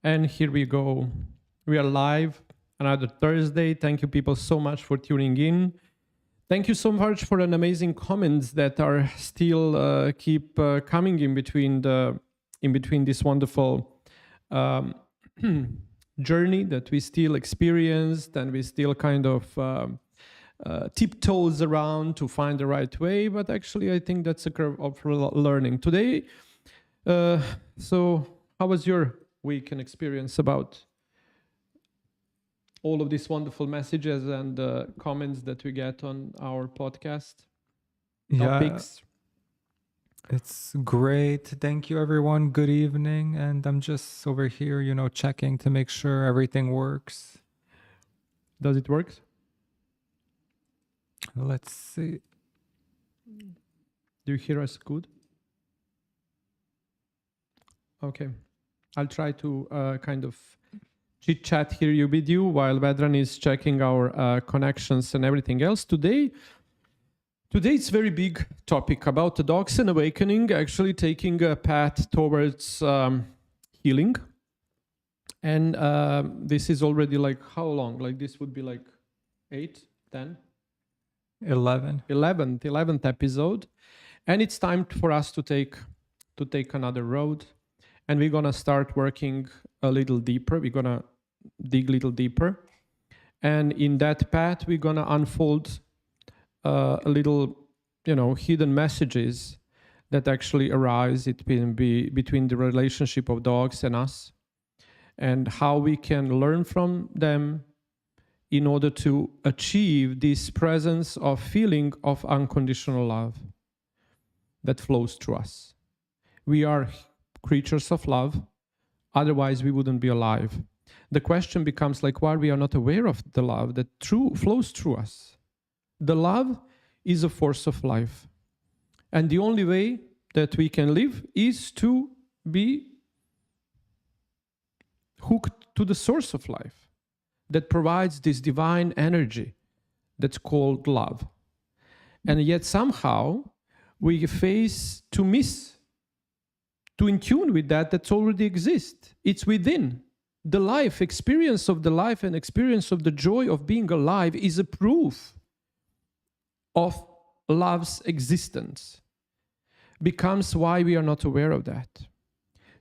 And here we go. We are live another Thursday. Thank you people so much for tuning in. Thank you so much for an amazing comments that are still keep coming in between this wonderful um, journey that we still experienced, and we still kind of tiptoes around to find the right way. But actually, I think that's a curve of learning today. So how was your week and experience about all of these wonderful messages and comments that we get on our podcast topics? It's great. Thank you, everyone. Good evening. And I'm just over here, checking to make sure everything works. Does it work? Let's see. Do you hear us good? Okay. I'll try to kind of chit chat here with you while Vedran is checking our connections and everything else. Today it's a very big topic about the dogs and awakening, actually taking a path towards healing. And this is already like how long? Like this would be like 8, 10? 11th episode. And it's time for us to take another road. And we're going to start working a little deeper. We're going to dig a little deeper. And in that path, we're going to unfold a little, hidden messages that actually arise between the relationship of dogs and us, and how we can learn from them in order to achieve this presence of feeling of unconditional love that flows through us. We are creatures of love, otherwise we wouldn't be alive. The question becomes like, why we are not aware of the love that flows through us. The love is a force of life, and the only way that we can live is to be hooked to the source of life that provides this divine energy that's called love. And yet somehow we face to in tune with that already exists. It's within. The life, experience of the life and experience of the joy of being alive is a proof of love's existence. Becomes why we are not aware of that.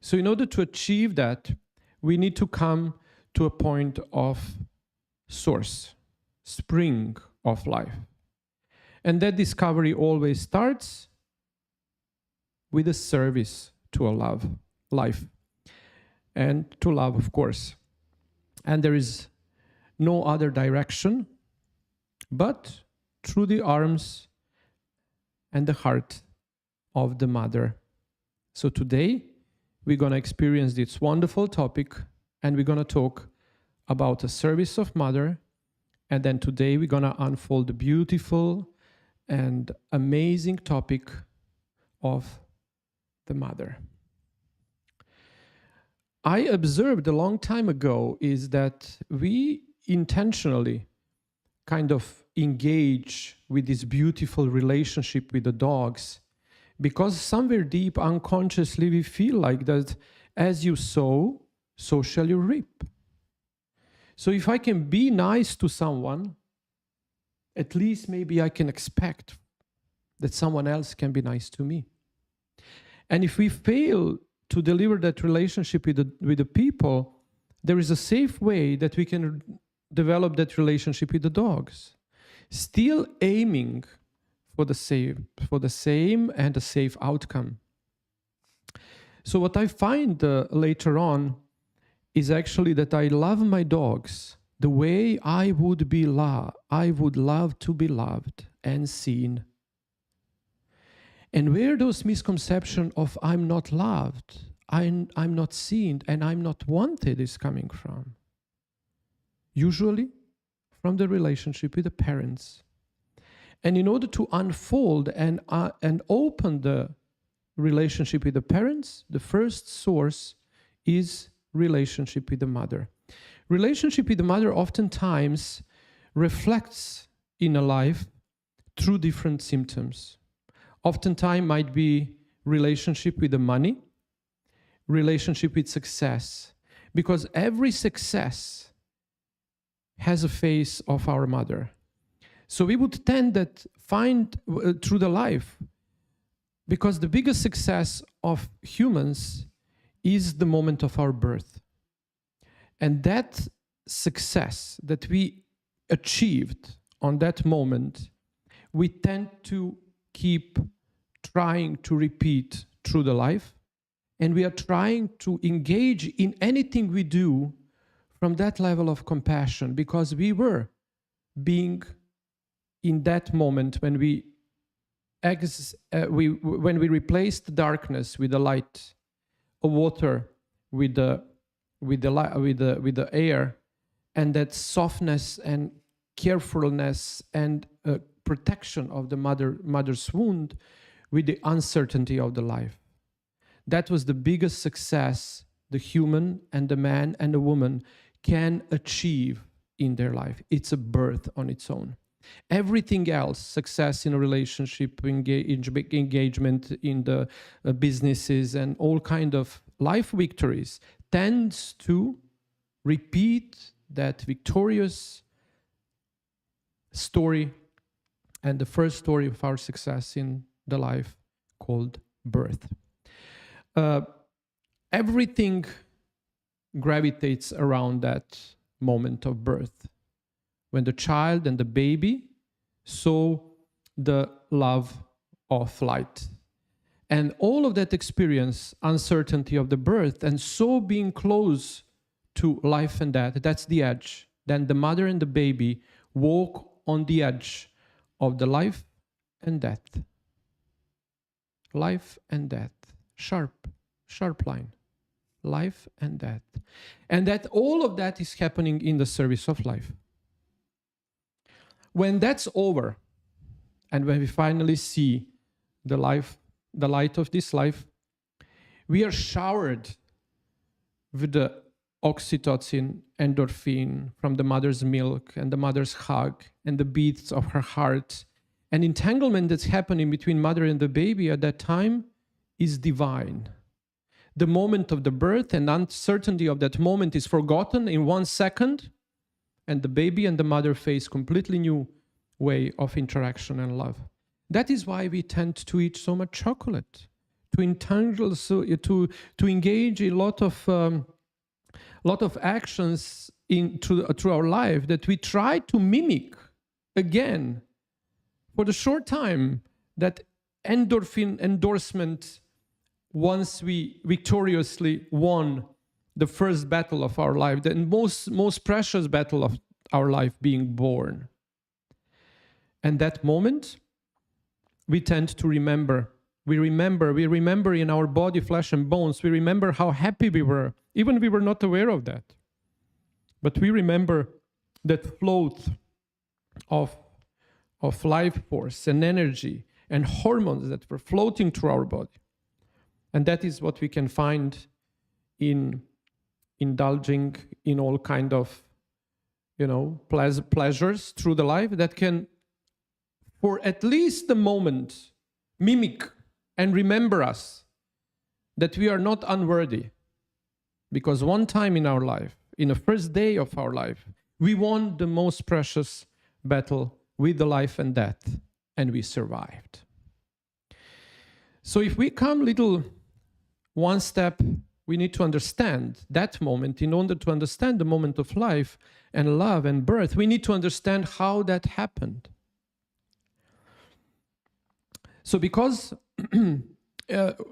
So in order to achieve that, we need to come to a point of source, spring of life. And that discovery always starts with a service to a life, and to love, of course. And there is no other direction but through the arms and the heart of the mother. So today we're going to experience this wonderful topic, and we're going to talk about the service of mother. And then today we're going to unfold the beautiful and amazing topic of the mother. I observed a long time ago is that we intentionally kind of engage with this beautiful relationship with the dogs because somewhere deep unconsciously we feel like that as you sow, so shall you reap. So if I can be nice to someone, at least maybe I can expect that someone else can be nice to me. And if we fail to deliver that relationship with the people, there is a safe way that we can develop that relationship with the dogs, still aiming for the same and a safe outcome. So what I find later on is actually that I love my dogs the way I would love to be loved and seen. And where those misconceptions of I'm not loved, I'm not seen, and I'm not wanted is coming from? Usually from the relationship with the parents. And in order to unfold and open the relationship with the parents, the first source is relationship with the mother. Relationship with the mother oftentimes reflects in a life through different symptoms. Oftentimes might be relationship with the money, relationship with success, because every success has a face of our mother. So we would tend that find through the life, because the biggest success of humans is the moment of our birth. And that success that we achieved on that moment, we tend to keep trying to repeat through the life. And we are trying to engage in anything we do from that level of compassion, because we were being in that moment when we replaced the darkness with the light, or water with the air, and that softness and carefulness and protection of the mother's wound with the uncertainty of the life. That was the biggest success the human and the man and the woman can achieve in their life. It's a birth on its own. Everything else, success in a relationship, engagement in the businesses, and all kind of life victories, tends to repeat that victorious story and the first story of our success in the life called birth. Everything gravitates around that moment of birth, when the child and the baby saw the love of light. And all of that experience, uncertainty of the birth, and so being close to life and death, that's the edge. Then the mother and the baby walk on the edge of the life and death. Life and death. Sharp line. Life and death. And that all of that is happening in the service of life. When that's over, and when we finally see the light of this life, we are showered with the oxytocin, endorphin from the mother's milk and the mother's hug and the beats of her heart. And entanglement that's happening between mother and the baby at that time is divine. The moment of the birth and uncertainty of that moment is forgotten in 1 second, and the baby and the mother face completely new way of interaction and love. That is why we tend to eat so much chocolate, to entangle, to engage in a lot of actions through our life that we try to mimic again for the short time, that endorphin endorsement once we victoriously won the first battle of our life, the most precious battle of our life, being born. And that moment, we tend to remember. We remember in our body, flesh and bones. We remember how happy we were, even we were not aware of that. But we remember that float of life force and energy and hormones that were floating through our body. And that is what we can find in indulging in all kind of, pleasures through the life that can, for at least the moment, mimic and remember us that we are not unworthy. Because one time in our life, in the first day of our life, we won the most precious battle with the life and death, and we survived. So if we come one step, we need to understand that moment. In order to understand the moment of life and love and birth, we need to understand how that happened. So because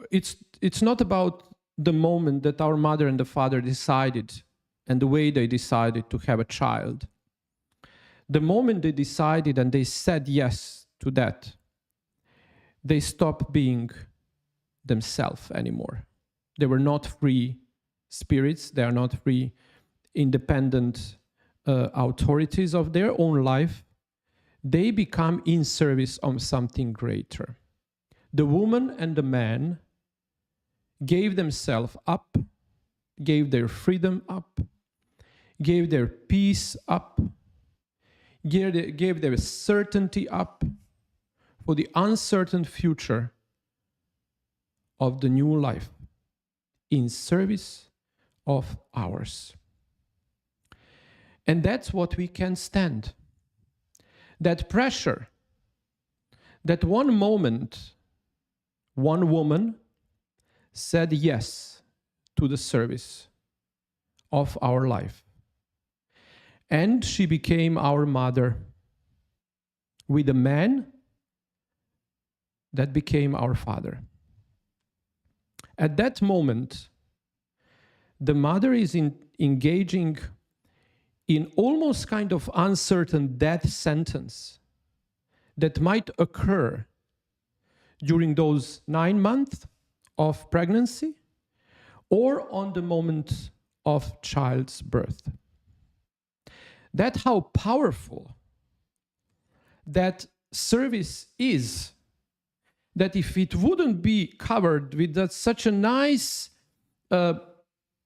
it's not about the moment that our mother and the father decided and the way they decided to have a child. The moment they decided and they said yes to that, they stopped being themselves anymore. They were not free spirits. They are not free independent authorities of their own life. They become in service of something greater. The woman and the man gave themselves up, gave their freedom up, gave their peace up, gave their certainty up for the uncertain future of the new life, in service of ours. And that's what we can stand. That pressure, that one moment, one woman said yes to the service of our life. And she became our mother, with a man that became our father. At that moment, the mother is engaging in almost kind of uncertain death sentence that might occur during those 9 months of pregnancy or on the moment of child's birth. That's how powerful that service is, that if it wouldn't be covered with that such a nice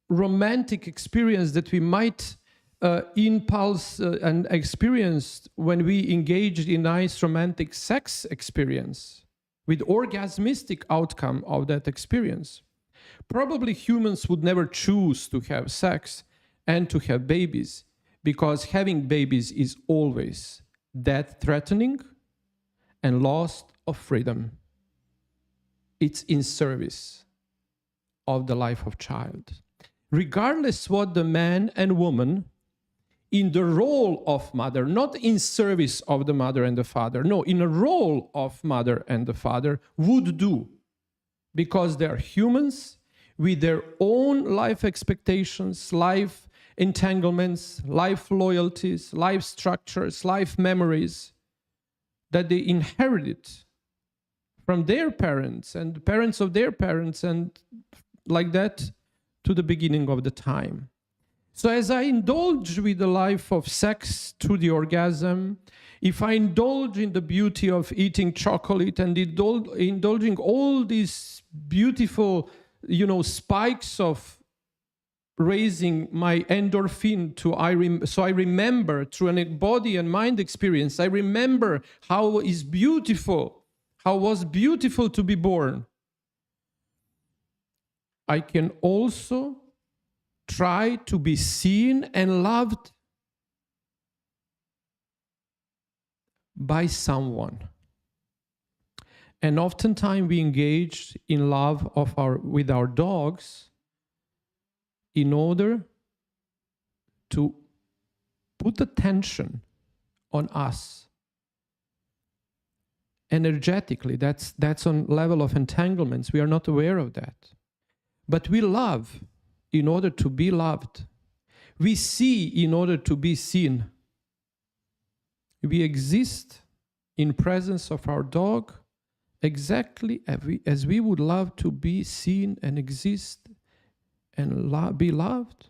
romantic experience that we might impulse and experience when we engaged in nice romantic sex experience with orgasmistic outcome of that experience, probably humans would never choose to have sex and to have babies, because having babies is always death threatening and loss of freedom. It's in service of the life of child. Regardless what the man and woman in the role of mother, not in service of the mother and the father, no, in a role of mother and the father would do, because they are humans with their own life expectations, life entanglements, life loyalties, life structures, life memories that they inherited from their parents and the parents of their parents, and like that to the beginning of the time. So as I indulge with the life of sex through the orgasm, if I indulge in the beauty of eating chocolate and indulging all these beautiful, spikes of raising my endorphin so I remember through a body and mind experience, I remember how was beautiful to be born. I can also try to be seen and loved by someone. And oftentimes we engage in love with our dogs in order to put attention on us energetically. That's on level of entanglements. We are not aware of that. But we love in order to be loved. We see in order to be seen. We exist in presence of our dog exactly as we would love to be seen and exist and be loved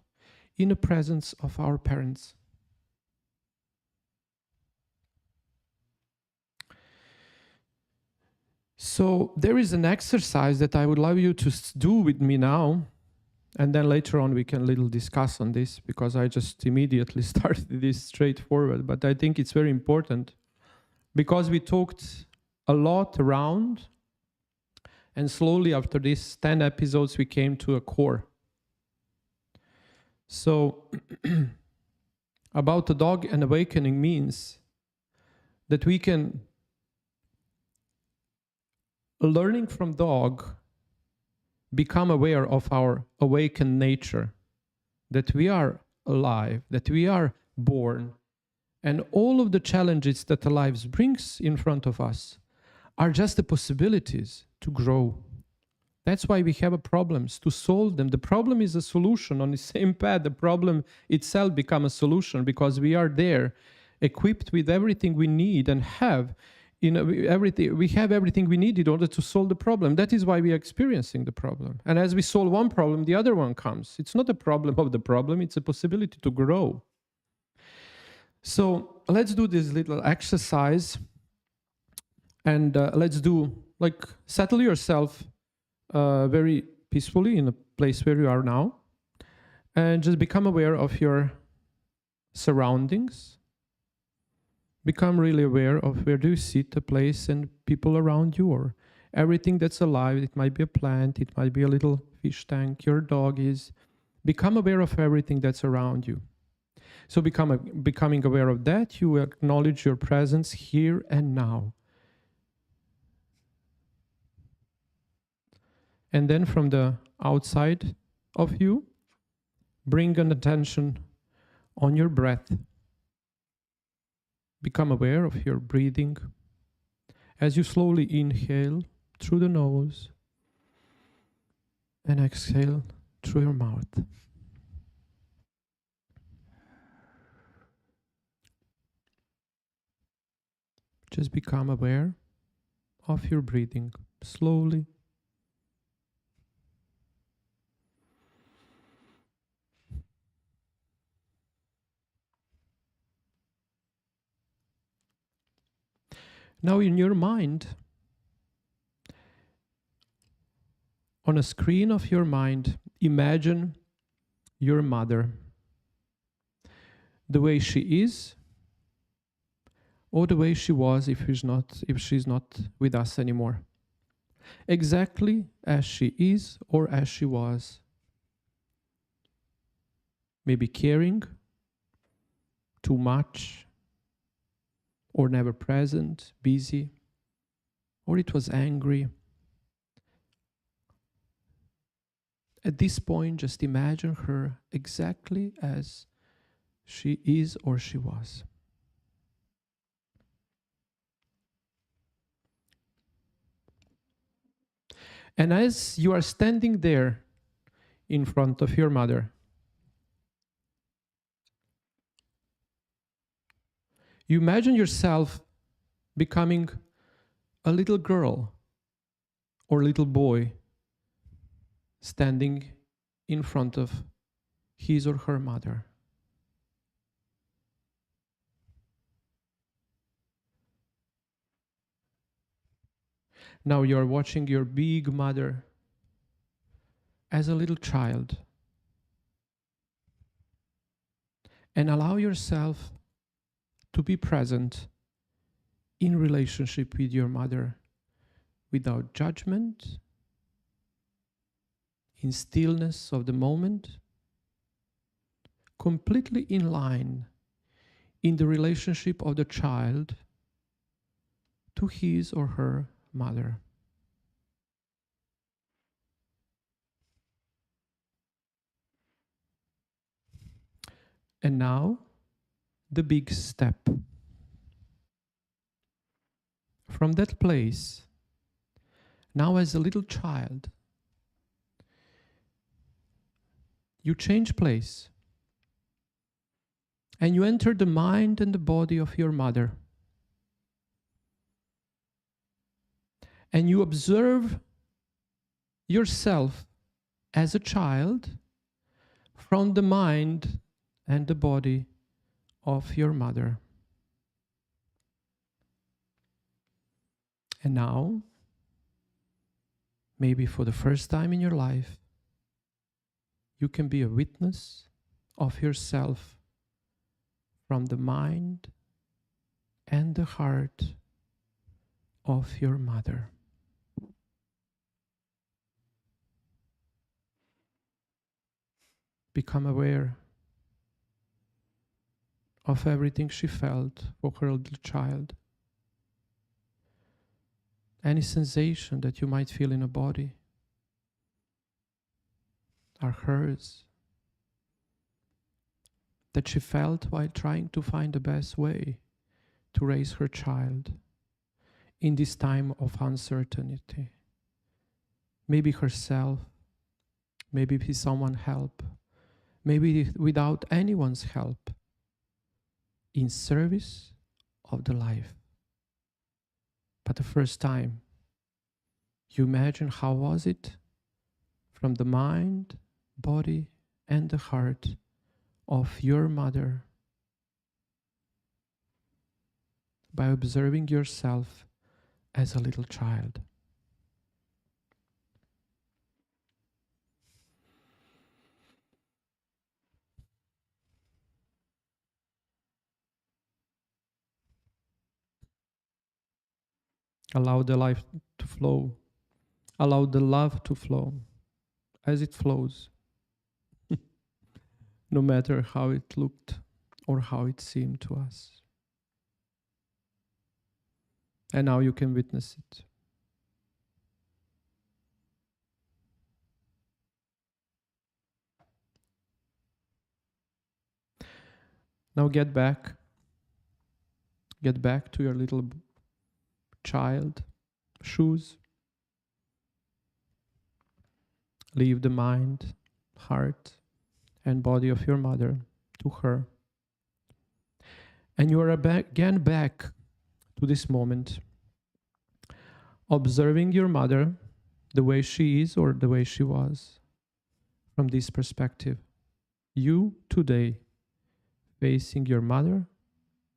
in the presence of our parents. So there is an exercise that I would love you to do with me now, and then later on we can little discuss on this, because I just immediately started this straightforward, but I think it's very important because we talked a lot around, and slowly after these 10 episodes we came to a core. So about the dog and awakening means that we can, learning from dog, become aware of our awakened nature, that we are alive, that we are born, and all of the challenges that the life brings in front of us are just the possibilities to grow. That's why we have problems, to solve them. The problem is a solution on the same path. The problem itself becomes a solution because we are there, equipped with everything we need and have. Everything we have everything we need in order to solve the problem. That is why we are experiencing the problem. And as we solve one problem, the other one comes. It's not a problem of the problem, it's a possibility to grow. So let's do this little exercise, and let's do, settle yourself very peacefully in a place where you are now, and just become aware of your surroundings. Become really aware of where do you sit, a place, and people around you, or everything that's alive. It might be a plant, it might be a little fish tank, your dog is, Become aware of everything that's around you. So becoming aware of that, you acknowledge your presence here and now. And then from the outside of you, bring an attention on your breath. Become aware of your breathing as you slowly inhale through the nose and exhale through your mouth. Just become aware of your breathing slowly. Now in your mind, on a screen of your mind, imagine your mother, the way she is, or the way she was if she's not with us anymore. Exactly as she is or as she was. Maybe caring, too much, or never present, busy, or it was angry. At this point, just imagine her exactly as she is or she was. And as you are standing there in front of your mother, you imagine yourself becoming a little girl or little boy standing in front of his or her mother. Now you are watching your big mother as a little child. And allow yourself to be present in relationship with your mother without judgment, in stillness of the moment, completely in line in the relationship of the child to his or her mother. And now, the big step. From that place, now as a little child, you change place and you enter the mind and the body of your mother. And you observe yourself as a child from the mind and the body of your mother. And now, maybe for the first time in your life, you can be a witness of yourself from the mind and the heart of your mother. Become aware of everything she felt for her little child. Any sensation that you might feel in a body are hers, that she felt while trying to find the best way to raise her child in this time of uncertainty. Maybe herself, maybe with someone help, maybe without anyone's help, in service of the life. But the first time, you imagine how was it from the mind, body, and the heart of your mother by observing yourself as a little child. Allow the life to flow. Allow the love to flow as it flows. no matter how it looked or how it seemed to us. And now you can witness it. Now get back to your little child shoes. Leave the mind, heart, and body of your mother to her. And you are again back to this moment, observing your mother the way she is or the way she was from this perspective. You today facing your mother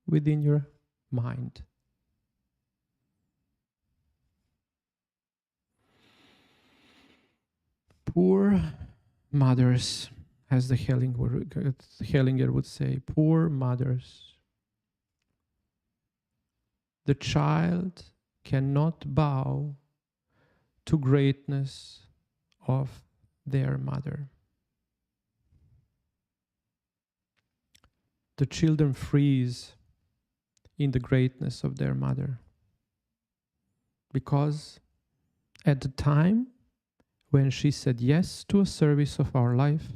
within your mind. Poor mothers, as the Hellinger would say, poor mothers. The child cannot bow to greatness of their mother. The children freeze in the greatness of their mother, because at the time when she said yes to a service of our life,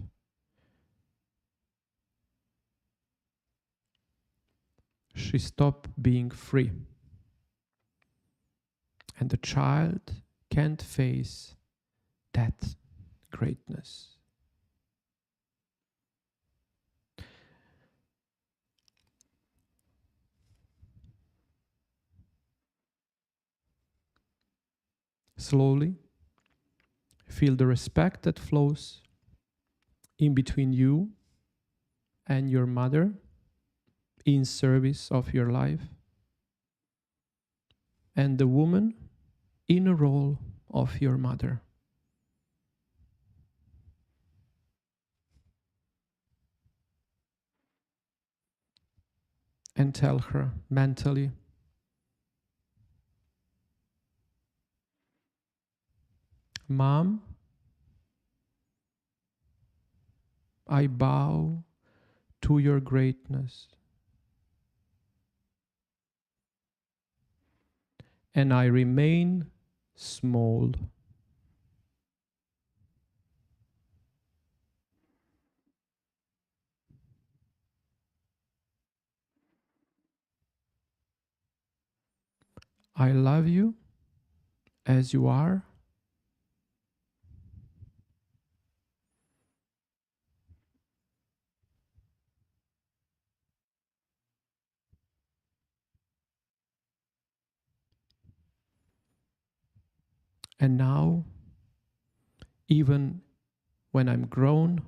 she stopped being free. And the child can't face that greatness. Slowly, feel the respect that flows in between you and your mother in service of your life, and the woman in a role of your mother. And tell her mentally, Mom, I bow to your greatness, and I remain small. I love you as you are, and now, even when I'm grown,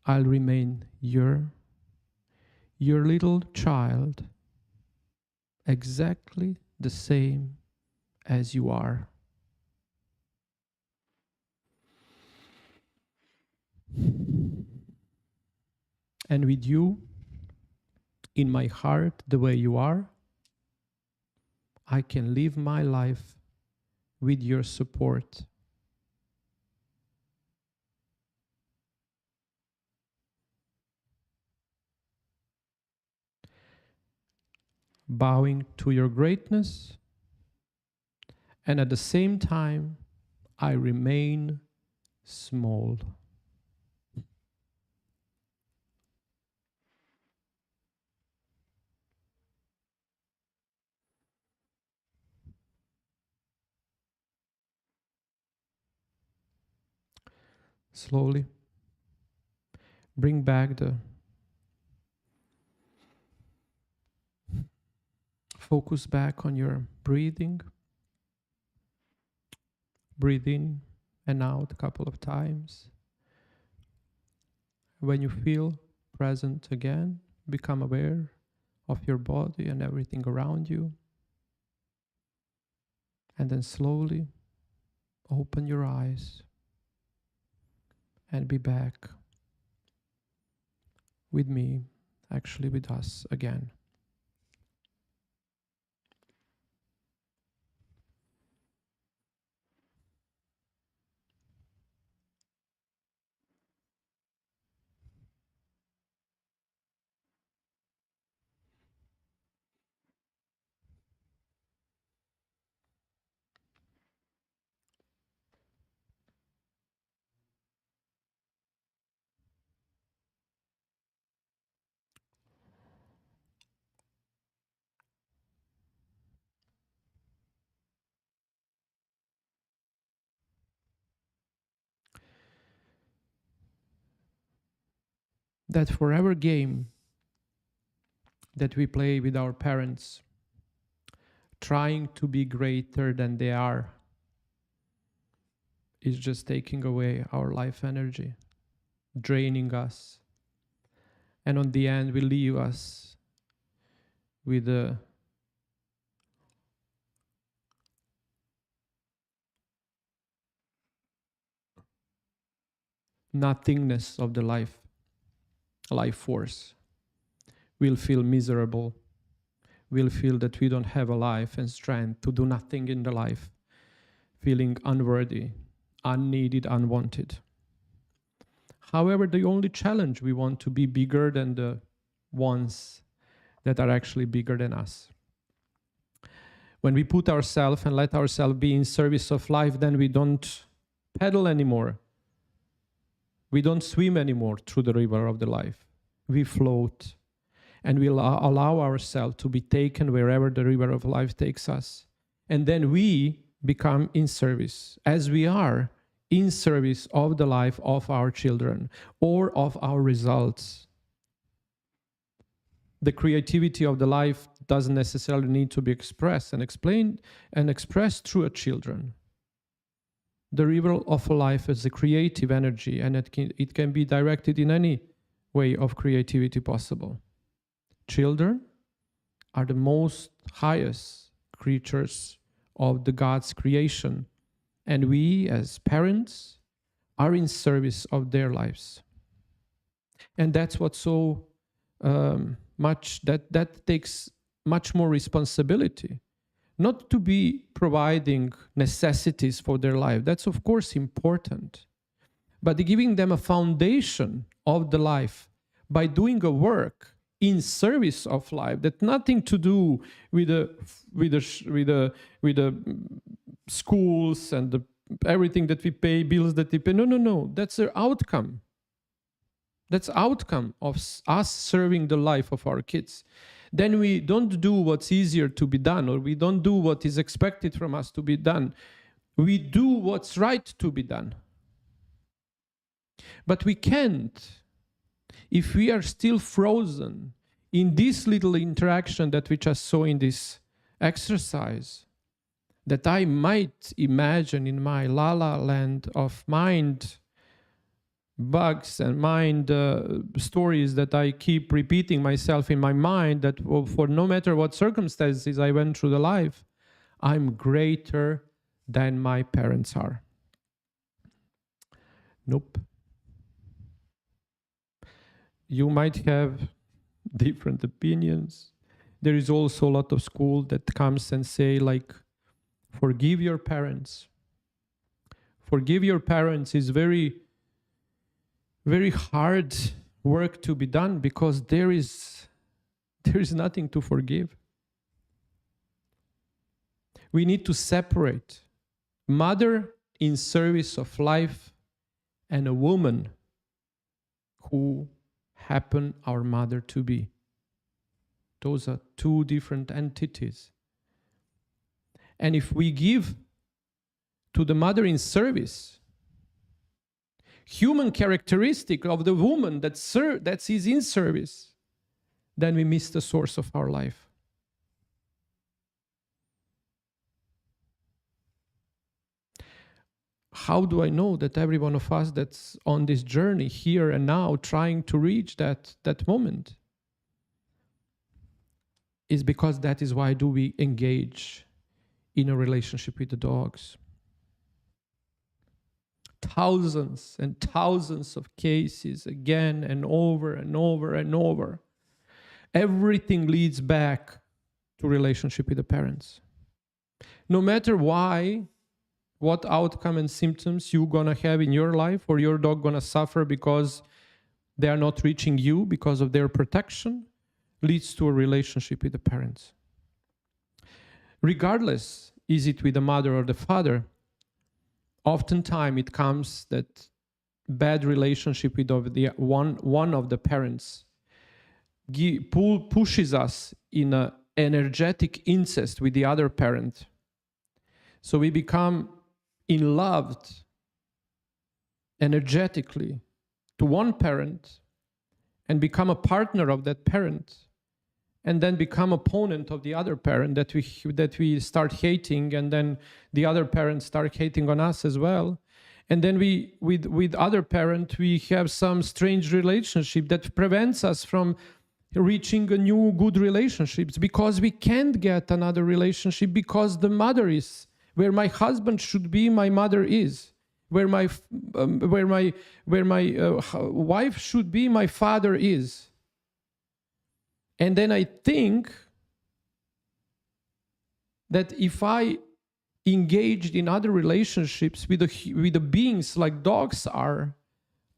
I'll remain your little child, exactly the same as you are. And with you in my heart the way you are, I can live my life with your support. Bowing to your greatness, and at the same time, I remain small. Slowly bring back the focus back on your breathing. Breathe in and out a couple of times. When you feel present again, become aware of your body and everything around you. And then slowly open your eyes and be back with me, actually with us again. that forever game that we play with our parents, trying to be greater than they are, is just taking away our life energy, draining us. And on the end, will leave us with a nothingness of the life force. We'll feel miserable. We'll feel that we don't have a life and strength to do nothing in the life, feeling unworthy, unneeded, unwanted. However, the only challenge, we want to be bigger than the ones that are actually bigger than us. When we put ourselves and let ourselves be in service of life, then we don't paddle anymore. We don't swim anymore through the river of the life. We float, and we allow ourselves to be taken wherever the river of life takes us. And then we become in service, as we are in service of the life of our children or of our results. The creativity of the life doesn't necessarily need to be expressed and explained and expressed through a children. The river of life is a creative energy, and it can be directed in any way of creativity possible. Children are the most highest creatures of the God's creation, and we as parents are in service of their lives. And that's what's so much, that takes much more responsibility. Not to be providing necessities for their life. That's of course important. But giving them a foundation of the life by doing a work in service of life that nothing to do with the schools and everything that we pay, bills that we pay. No. That's the outcome. That's outcome of us serving the life of our kids. Then we don't do what's easier to be done, or we don't do what is expected from us to be done. We do what's right to be done. But we can't, if we are still frozen in this little interaction that we just saw in this exercise, that I might imagine in my la-la land of mind bugs and mind stories that I keep repeating myself in my mind, that for no matter what circumstances I went through the life, I'm greater than my parents are. Nope. You might have different opinions. There is also a lot of school that comes and say, like, forgive your parents. Forgive your parents is very hard work to be done, because there is nothing to forgive. We need to separate mother in service of life and a woman who happen our mother to be. Those are two different entities. And if we give to the mother in service human characteristic of the woman that is in service, then we miss the source of our life. How do I know that every one of us that's on this journey here and now trying to reach that moment? Is because that is why do we engage in a relationship with the dogs. Thousands and thousands of cases again and over and over and over. Everything leads back to relationship with the parents. No matter what outcome and symptoms you're gonna have in your life, or your dog gonna suffer because they are not reaching you because of their protection, leads to a relationship with the parents. Regardless, is it with the mother or the father, oftentimes it comes that bad relationship with one of the parents pushes us in an energetic incest with the other parent. So we become in love energetically to one parent, and become a partner of that parent, and then become opponent of the other parent that we start hating, and then the other parents start hating on us as well. And then we with other parent we have some strange relationship that prevents us from reaching a new good relationships, because we can't get another relationship, because the mother is where my husband should be, my mother is. Where my wife should be, my father is. And then I think that if I engaged in other relationships with the beings like dogs are,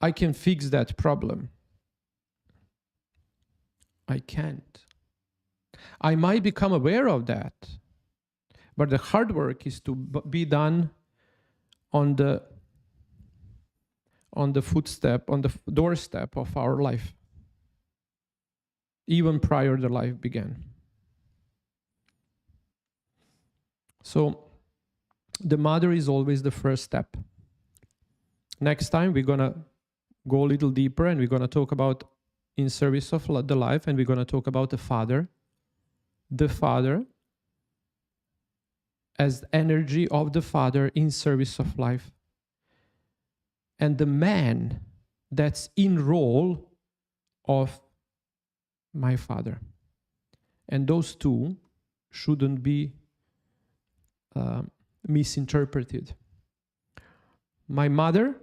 I can fix that problem. I can't. I might become aware of that, but the hard work is to be done on the footstep, on the doorstep of our life, even prior the life began. So the mother is always the first step. Next time we're going to go a little deeper, and we're going to talk about in service of the life, and we're going to talk about the father. The father as energy of the father in service of life. And the man that's in role of my father. And those two shouldn't be misinterpreted. My mother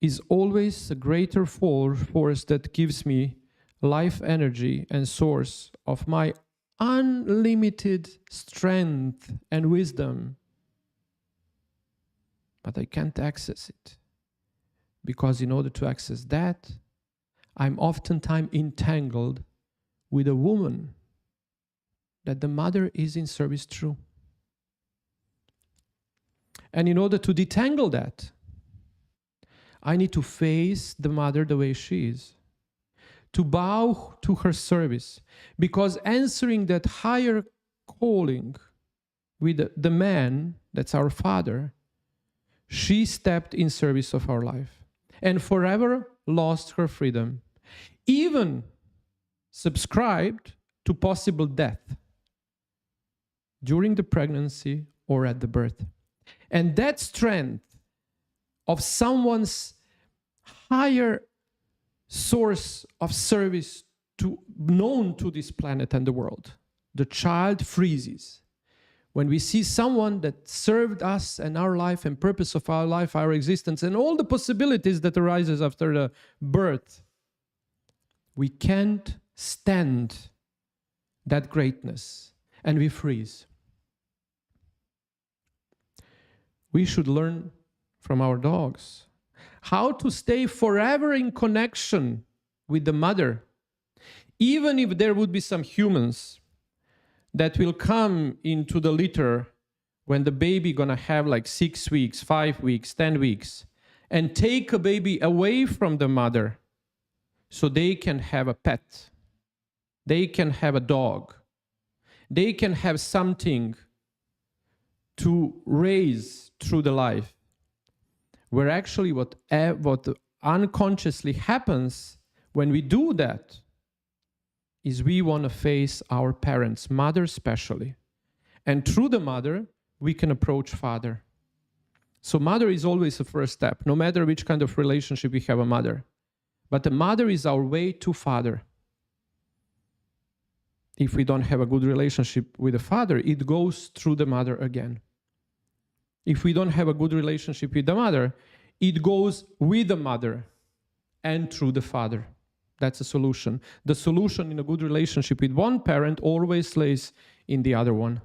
is always a greater force that gives me life energy and source of my unlimited strength and wisdom. But I can't access it, because in order to access that, I'm oftentimes entangled with a woman that the mother is in service through. And in order to detangle that, I need to face the mother the way she is, to bow to her service, because answering that higher calling with the man, that's our father, she stepped in service of our life and forever lost her freedom, even subscribed to possible death during the pregnancy or at the birth. And that strength of someone's higher source of service known to this planet and the world, the child freezes. When we see someone that served us and our life and purpose of our life, our existence, and all the possibilities that arises after the birth, we can't stand that greatness and we freeze. We should learn from our dogs how to stay forever in connection with the mother, even if there would be some humans that will come into the litter when the baby gonna have like 6 weeks, 5 weeks, 10 weeks, and take a baby away from the mother so they can have a pet, they can have a dog, they can have something to raise through the life. Where actually what unconsciously happens when we do that is we want to face our parents, mother especially. And through the mother, we can approach father. So mother is always the first step, no matter which kind of relationship we have a mother. But the mother is our way to father. If we don't have a good relationship with the father, it goes through the mother again. If we don't have a good relationship with the mother, it goes with the mother and through the father. That's a solution. The solution in a good relationship with one parent always lays in the other one.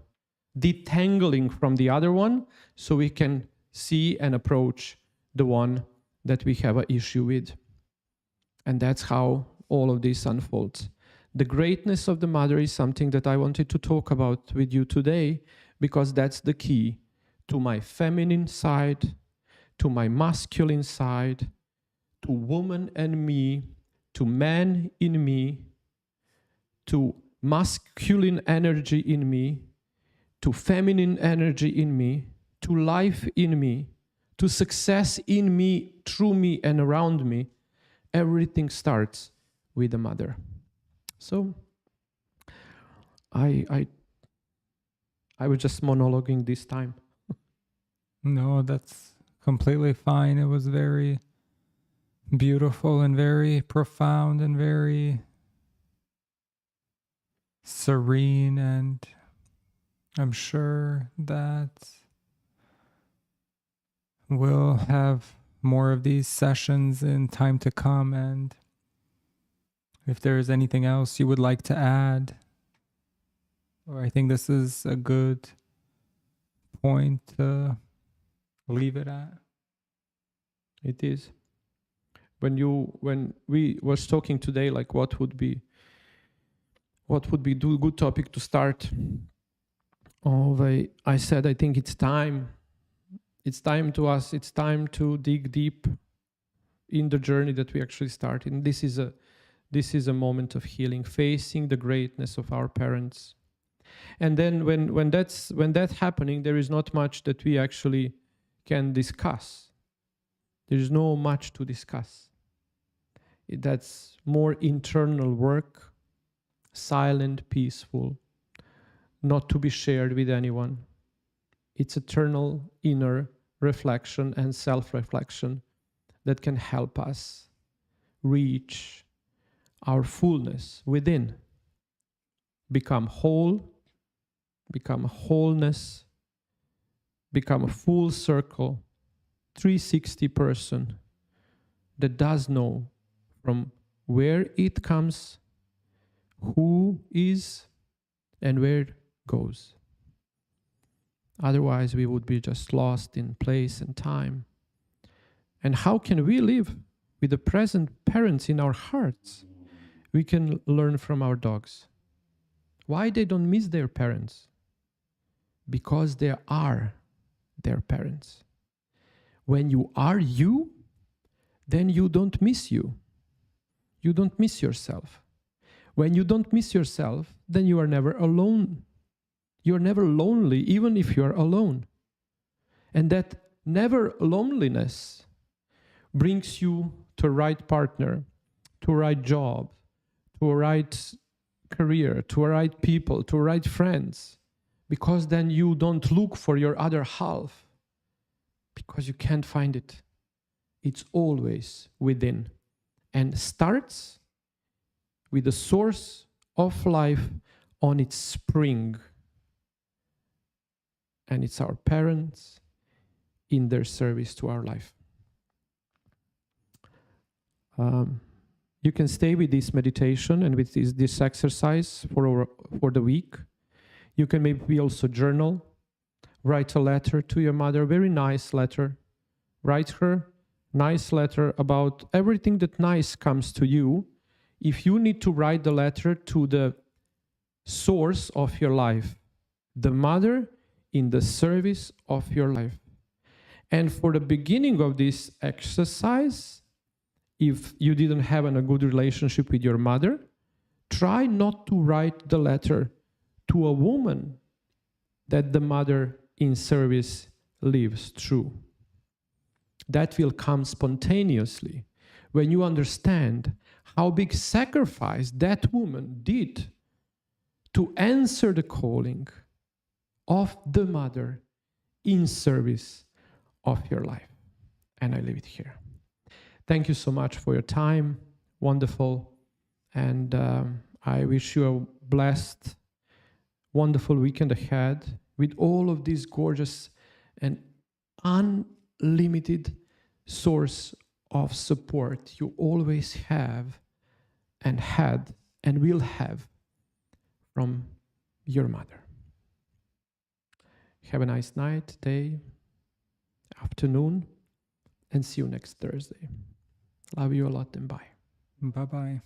Detangling from the other one so we can see and approach the one that we have an issue with. And that's how all of this unfolds. The greatness of the mother is something that I wanted to talk about with you today, because that's the key to my feminine side, to my masculine side, to woman and me, to man in me, to masculine energy in me, to feminine energy in me, to life in me, to success in me, through me, and around me, everything starts with the mother. So I was just monologuing this time. No, that's completely fine. It was very beautiful and very profound and very serene, and I'm sure that we'll have more of these sessions in time to come. And if there is anything else you would like to add, or I think this is a good point to leave it at. It is. When we was talking today, like what would be good topic to start. I said I think it's time. It's time to us. It's time to dig deep in the journey that we actually started. And this is a moment of healing, facing the greatness of our parents. And then when that's happening, there is not much that we actually can discuss. There is no much to discuss. That's more internal work, silent, peaceful, not to be shared with anyone. It's eternal inner reflection and self-reflection that can help us reach our fullness within, become whole, become a wholeness, become a full circle, 360 person that does know from where it comes, who is, and where it goes. Otherwise, we would be just lost in place and time. And how can we live with the present parents in our hearts? We can learn from our dogs. Why they don't miss their parents? Because they are their parents. When you are you, then you don't miss you. You don't miss yourself. When you don't miss yourself, then you are never alone. You're never lonely, even if you're alone. And that never loneliness brings you to a right partner, to a right job, to a right career, to a right people, to right friends. Because then you don't look for your other half, because you can't find it. It's always within, and starts with the source of life on its spring. And it's our parents in their service to our life. You can stay with this meditation and with this exercise for the week. You can maybe also journal, write a letter to your mother, very nice letter. Write her nice letter about everything that nice comes to you. If you need to write the letter to the source of your life, the mother in the service of your life. And for the beginning of this exercise, if you didn't have a good relationship with your mother, try not to write the letter to a woman that the mother in service lives through. That will come spontaneously when you understand how big sacrifice that woman did to answer the calling of the mother in service of your life. And I leave it here. Thank you so much for your time. Wonderful. And I wish you a blessed, wonderful weekend ahead with all of these gorgeous and unlimited source of support you always have and had and will have from your mother. Have a nice night, day, afternoon, and see you next Thursday. Love you a lot and bye. Bye-bye.